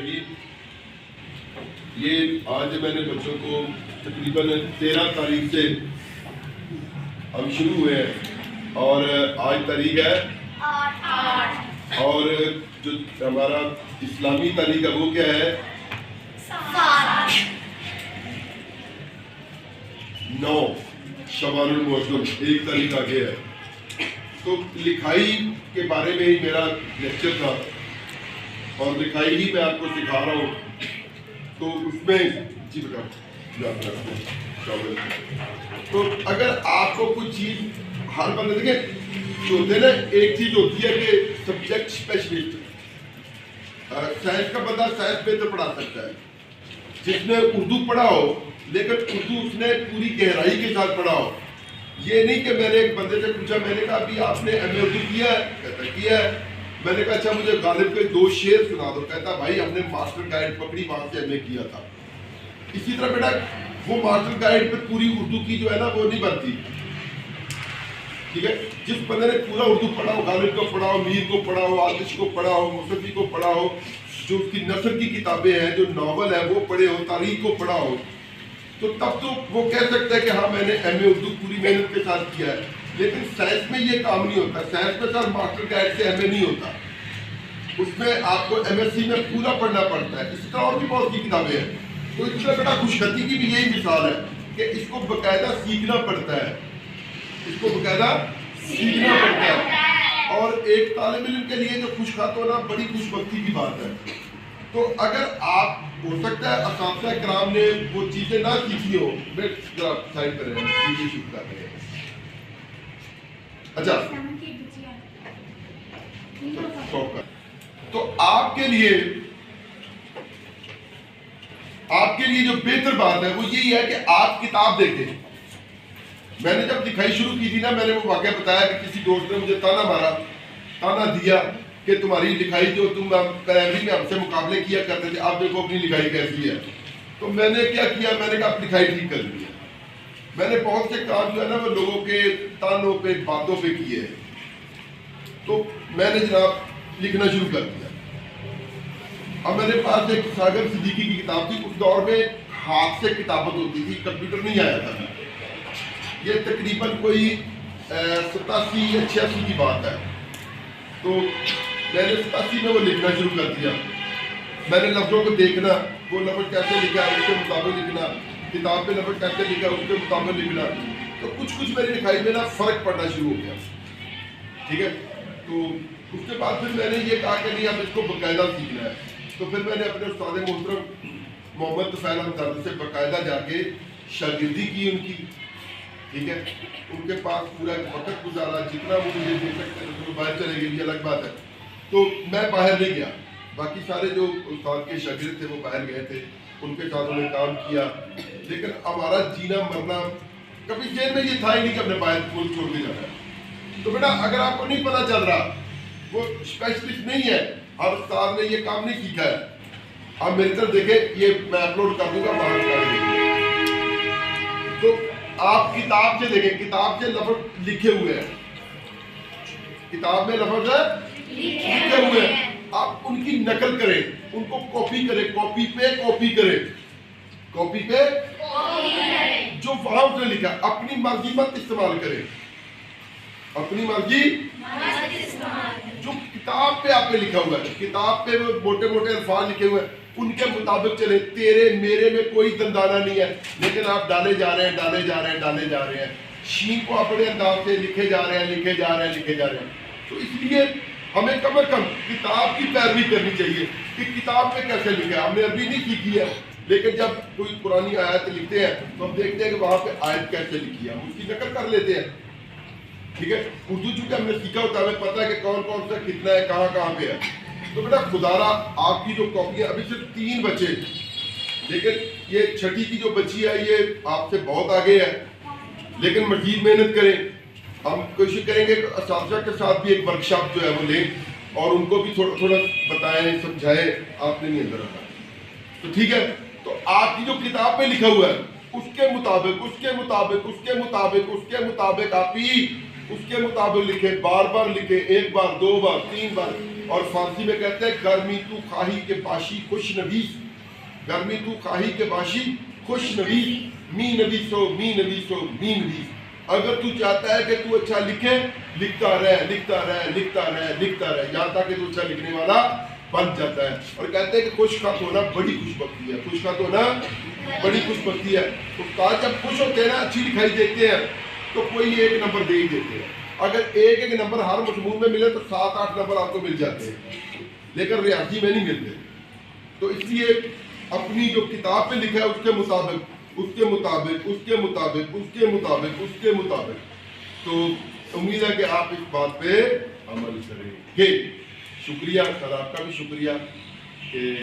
الرحیم. یہ آج میں نے بچوں کو تقریباً 13 تاریخ سے ہم شروع ہوئے ہیں اور آج تاریخ ہے 8 اور جو ہمارا اسلامی تاریخ ہے وہ کیا ہے 9 شوال المعظم، 1 تاریخ آگے ہے. تو لکھائی کے بارے میں ہی میرا لیکچر تھا اور لکھائی ہی میں آپ کو سکھا رہا ہوں. تو اس میں جی بیٹا تو اگر آپ کو کچھ چیز ہر بندے دیکھیں جو ہوتے ہیں نا، ایک چیز ہوتی ہے کہ سبجیکٹ اسپیشلسٹ. سائنس کا بندہ سائنس بہتر پڑھا سکتا ہے. جس نے اردو پڑھا ہو لیکن اردو اس نے پوری گہرائی کے ساتھ پڑھا ہو. یہ نہیں کہ میں نے ایک بندے سے پوچھا، میں نے کہا ابھی آپ نے ایم اے اردو کیا ہے؟ کہتا کیا ہے. میں نے کہا اچھا مجھے غالب کے 2 شعر سنا دو. کہتا بھائی ہم نے ماسٹر گائیڈ پکڑی، وہاں سے ایم اے کیا تھا. اسی طرح بیٹا وہ ماسٹر گائیڈ پہ پوری اردو کی جو ہے نا وہ نہیں بنتی. ٹھیک ہے، جس بندے نے پورا اردو پڑھا ہو، غالب کو پڑھا ہو، میر کو پڑھا ہو، آتش کو پڑھا ہو، مصطفی کو پڑھا ہو، جو اس کی نثر کی کتابیں ہیں، جو ناول ہے وہ پڑھے ہو، تاریخ کو پڑھا ہو، تو تب تو وہ کہہ سکتا ہے کہ ہاں میں نے ایم اے اردو پوری محنت کے ساتھ کیا ہے. لیکن سائنس میں یہ کام نہیں ہوتا. سائنس میں سر ماسٹر گائیڈ سے ایم اے نہیں ہوتا. اس میں آپ کو ایم ایس سی میں پورا پڑھنا پڑتا ہے. اس طرح اور بھی بہت سی کتابیں ہیں. تو اس طرح بیٹا خوشخطی کی بھی یہی مثال ہے کہ اس کو باقاعدہ سیکھنا پڑتا ہے. اس کو باقاعدہ سیکھنا پڑتا ہے. اور ایک طالب علم کے لیے جو خوش خط ہونا بڑی خوش بختی کی بات ہے. تو اگر آپ ہو سکتا ہے اساتذہ کرام نے وہ چیزیں نہ سیکھی ہو، میں سائڈ پر ویڈیو شوٹ کر رہے ہیں. اچھا تو آپ کے لیے جو بہتر بات ہے وہ یہی ہے کہ آپ کتاب دیکھیں. میں نے جب لکھائی شروع کی تھی نا، میں نے وہ واقعہ بتایا کہ کسی دوست نے مجھے تانا دیا کہ تمہاری لکھائی جو تم پرائمری میں ہم سے مقابلے کیا کرتے تھے، آپ دیکھو اپنی لکھائی کیسی ہے. تو میں نے کیا کیا، میں نے کہا اپنی لکھائی ٹھیک کر لی ہے. میں نے بہت سے کام جو ہے نا وہ لوگوں کے تانوں پہ باتوں پہ کیے. تو میں نے جناب لکھنا شروع کر دیا. اب میرے پاس ایک ساگر صدیقی کی کتاب تھی. اس دور میں ہاتھ سے کتابت ہوتی تھی، کمپیوٹر نہیں آیا تھا. یہ تقریباً کوئی 87 یا 86 کی بات ہے. تو میں نے 87 میں وہ لکھنا شروع کر دیا. میں نے لفظوں کو دیکھنا، وہ لفظ کیسے لکھا ہے اس کے مطابق لکھنا، کتاب پہ لفظ کیسے لکھا ہے اس کے مطابق لکھنا. تو کچھ میری لکھائی میں نا فرق پڑنا شروع ہو گیا. ٹھیک ہے، تو اس کے بعد پھر میں نے یہ کہا کہ نہیں اب اس کو باقاعدہ سیکھنا ہے. تو پھر میں نے اپنے استاد محترم محمد طفیل احمد سے باقاعدہ جا کے شاگردی کی ان کی. ٹھیک ہے، ان کے پاس پورا وقت گزارا جتنا وہ مجھے دے سکتے ہیں. تو باہر چلے گئے، یہ الگ بات ہے. تو میں باہر نہیں گیا، باقی سارے جو استاد کے شاگرد تھے وہ باہر گئے تھے، ان کے ساتھ انہوں نے کام کیا. لیکن ہمارا جینا مرنا کبھی ذہن میں یہ تھا ہی نہیں کہ ہم نے باہر ملک چھوڑ کے جانا ہے. تو بیٹا اگر آپ کو نہیں پتا چل رہا، وہ اسپیشلسٹ نہیں ہے، ہر استاد نے یہ کام نہیں سیکھا ہے، آپ میری طرف دیکھیں، یہ میں اپلوڈ کر دوں گا باہر کر دیں گے. تو آپ کتاب سے دیکھیں، کتاب سے لفظ لکھے ہوئے ہیں، کتاب میں لفظ لکھے ہوئے ہیں. آپ ان کی نقل کریں، ان کو کاپی کریں، کاپی کریں، جو وہاں اس نے لکھا. اپنی مرضی مت استعمال کریں، اپنی مرضی جو کتاب پہ آپ نے لکھا ہوا ہے، کتاب پہ وہ موٹے موٹے الفاظ لکھے ہوئے ہیں ان کے مطابق چلے. تیرے میرے میں کوئی دندانہ نہیں ہے، لیکن آپ ڈالے جا رہے ہیں. شین کو اپنے انداز سے لکھے جا رہے ہیں. تو اس لیے ہمیں کم از کم کتاب کی پیروی کرنی چاہیے کہ کتاب میں کیسے لکھا ہے. ہم نے عربی نہیں سیکھی ہے، لیکن جب کوئی قرآنی آیت لکھتے ہیں تو ہم دیکھتے ہیں کہ وہاں پہ آیت کیسے لکھی ہے، ہم اس کی نقل کر لیتے ہیں. ٹھیک ہے، اردو چونکہ ہم نے سیکھا ہوتا ہے، ہمیں پتہ ہے کہ کون کون سا کتنا ہے، کہاں پہ ہے. تو بیٹا خدارا آپ کی جو کاپی ہے، ابھی صرف 3 بچے، لیکن یہ چھٹی کی جو بچی ہے یہ آپ سے بہت آگے ہے. لیکن مزید محنت کریں. ہم کوشش کریں گے کہ اساتذہ کے ساتھ بھی ایک ورکشاپ جو ہے وہ لیں اور ان کو بھی تھوڑا بتائیں، سمجھائیں. آپ نے نہیں اندر رکھا تو ٹھیک ہے. تو آپ کی جو کتاب میں لکھا ہوا ہے اس کے مطابق آپ ہی اس کے مطابق لکھیں. بار بار لکھیں، 1 بار 2 بار 3 بار. اور فارسی میں کہتے ہیں گرمی تو خواہی کے باشی خوش نویس، گرمی تو خواہی کے باشی خوش نویس، می نویسو می نویسو می نویس۔ اگر تو چاہتا ہے کہ تو اچھا لکھے، لکھتا رہ لکھتا رہ لکھتا رہ لکھتا رہ، یہاں تک کہ تو اچھا لکھنے والا بن جاتا ہے۔ اور کہتے ہیں کہ خوش خط ہونا بڑی خوش بختی ہے، خوش خط ہونا بڑی خوش بختی ہے۔ استاد جب خوش ہوتے ہیں نا، اچھی لکھائی دیتے ہیں تو کوئی ایک نمبر دے ہی دیتے ہیں۔ اگر ایک ایک نمبر ہر مضمون میں ملے تو 7-8 نمبر آپ کو مل جاتے ہیں، لیکن ریاضی میں نہیں ملتے۔ تو اس لیے اپنی جو کتاب پہ لکھا ہے اس کے مطابق اس کے مطابق اس کے مطابق اس کے مطابق اس کے مطابق، تو امید ہے کہ آپ اس بات پہ عمل کریں گے۔ شکریہ سر، آپ کا بھی شکریہ کہ